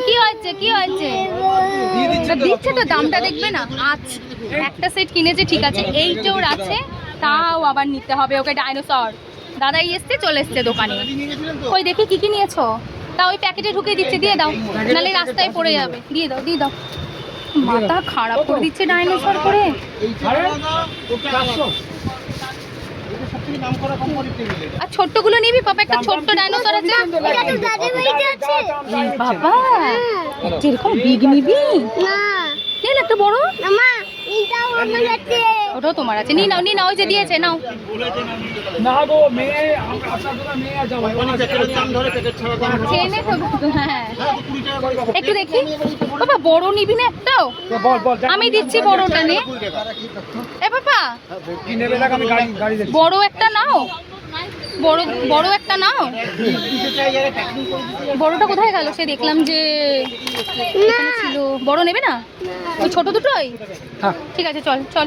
কি হয়েছে কি হয়েছে দিচ্ছে তো, দামটা দেখবে না। আচ্ছা একটা সেট কিনেছে ঠিক আছে, এইটার আছে, তাও আবার নিতে হবে ওকে ডাইনোসর। দাদাই এসছে, চলে এসছে দোকানে। ওই দেখি কি কি নিয়েছো, তা ওই প্যাকেটে ঢুকে দিচ্ছে, দিয়ে দাও, নাহলে রাস্তায় পড়ে যাবে। দিয়ে দাও দিয়ে দাও। মাথা খারাপ করে দিচ্ছে ডাইনোসর করে। আর ছোট্টগুলো নিবি পাপা, একটা ছোট্ট ডাইনোসর আছে বাবা। যেরকম বিগ নিবি না, একটা বড়, ওটাও তোমার আছে। নিয়ে নাও নিয়ে নাও, ওই যে দিয়েছে, নাও। হ্যাঁ একটু দেখি বাবা, বড় নিবি না একটাও? আমি দিচ্ছি বড়টা নিয়ে। এ বাবা বড় একটা নাও, বড় বড় একটা নাও। বড়টা কোথায় গেল? সে দেখলাম যে ছিল। বড় নেবে না, ওই ছোট দুটোই? ঠিক আছে চল চল।